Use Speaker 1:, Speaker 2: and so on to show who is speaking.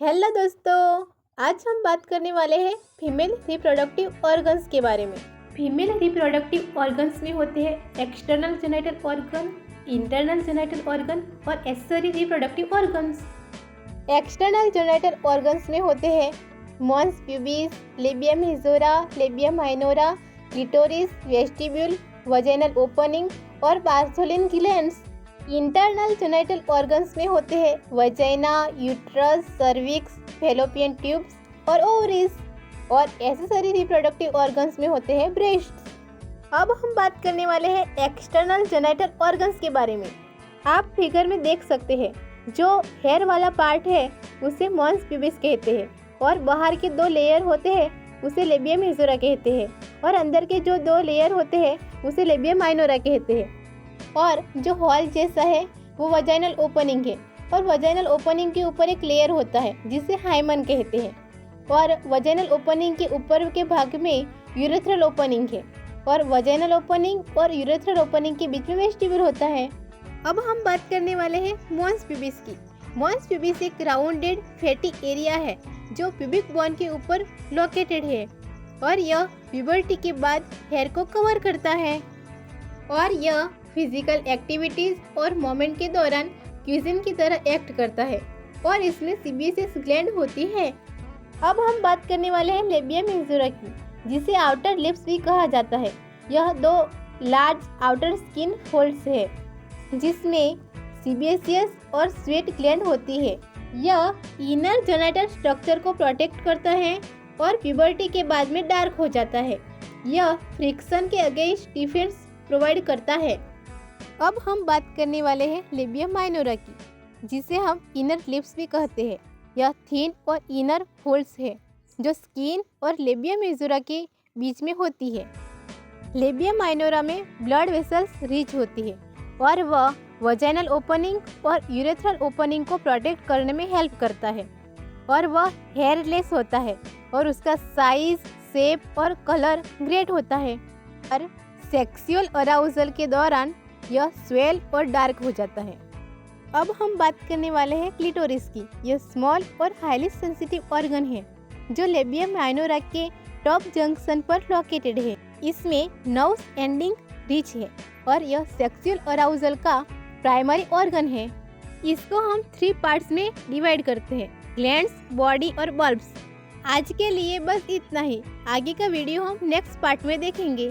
Speaker 1: Hello दोस्तों, आज हम बात करने वाले हैं फीमेल रिप्रोडक्टिव ऑर्गन्स के बारे में। फीमेल रिप्रोडक्टिव ऑर्गन्स में होते हैं external genital organ, internal genital organ और accessory reproductive organs. External genital organs में होते हैं mons pubis, labium majora, labium minora, clitoris, vestibule, vaginal opening और Bartholin glands. Internal genital organs में होते हैं vagina, uterus, cervix, fallopian tubes और ovaries. और एक्सेसरी रिप्रोडक्टिव ऑर्गन्स में होते हैं ब्रेस्ट्स। अब हम बात करने वाले हैं एक्सटर्नल जेनिटल ऑर्गन्स के बारे में। आप फिगर में देख सकते हैं, जो हेयर वाला पार्ट है उसे मॉन्स प्यूबिस कहते हैं और बाहर के दो लेयर होते हैं उसे लेबियम मेजोरा कहते हैं और अंदर के जो दो लेयर होते हैं उसे लेबियम माइनोरा कहते हैं। और जो हॉल जैसा है वो वजाइनल ओपनिंग है और वजाइनल ओपनिंग के ऊपर एक लेयर होता है जिसे हाइमन कहते हैं। और वजाइनल ओपनिंग के ऊपर के भाग में यूरेथ्रल ओपनिंग है और वजाइनल ओपनिंग और यूरेथ्रल ओपनिंग के बीच में वेस्टिब्यूल होता है। अब हम बात करने वाले हैं मॉन्स प्यूबिस की। मॉन्स प्यूबिस एक राउंडेड फैटी एरिया है जो प्यूबिक बोन के ऊपर लोकेटेड है और यह प्यूबर्टी के बाद हेयर को कवर करता है और यह फिजिकल एक्टिविटीज और मोमेंट के दौरान क्यूजिन की तरह एक्ट करता है और इसमें सीबीएसएस ग्लैंड होती है। अब हम बात करने वाले हैं लेबियम मेजोरा की, जिसे आउटर लिप्स भी कहा जाता है। यह दो लार्ज आउटर स्किन फोल्ड्स है जिसमें सीबीएसएस और स्वेट ग्लैंड होती है। यह इनर जेनिटल स्ट्रक्चर को प्रोटेक्ट करता है और प्यूबर्टी के बाद में डार्क हो जाता है। यह फ्रिक्शन के अगेंस्ट डिफेंस प्रोवाइड करता है। अब हम बात करने वाले हैं लेबियम माइनोरा की, जिसे हम इनर लिप्स भी कहते हैं। यह थिन और इनर फोल्ड्स है जो स्किन और लेबियम मेजोरा के बीच में होती है। लेबियम माइनोरा में ब्लड वेसल्स रिच होती है और वह वजाइनल ओपनिंग और यूरेथ्रल ओपनिंग को प्रोटेक्ट करने में हेल्प करता है और वह हेयरलेस होता है और उसका साइज, शेप और कलर ग्रेट होता है। और सेक्सुअल अराउजल के दौरान यह स्वेल और डार्क हो जाता है। अब हम बात करने वाले हैं क्लिटोरिस की। यह स्मॉल और हाईली सेंसिटिव ऑर्गन है जो लेबियम माइनोरा के टॉप जंक्शन पर लोकेटेड है। इसमें नर्व्स एंडिंग रिच है और यह सेक्सुअल अराउजल का प्राइमरी ऑर्गन है। इसको हम 3 पार्ट्स में डिवाइड करते हैं, ग्लैंड्स, बॉडी और बल्ब्स। आज के लिए बस इतना ही। आगे का वीडियो हम नेक्स्ट पार्ट में देखेंगे।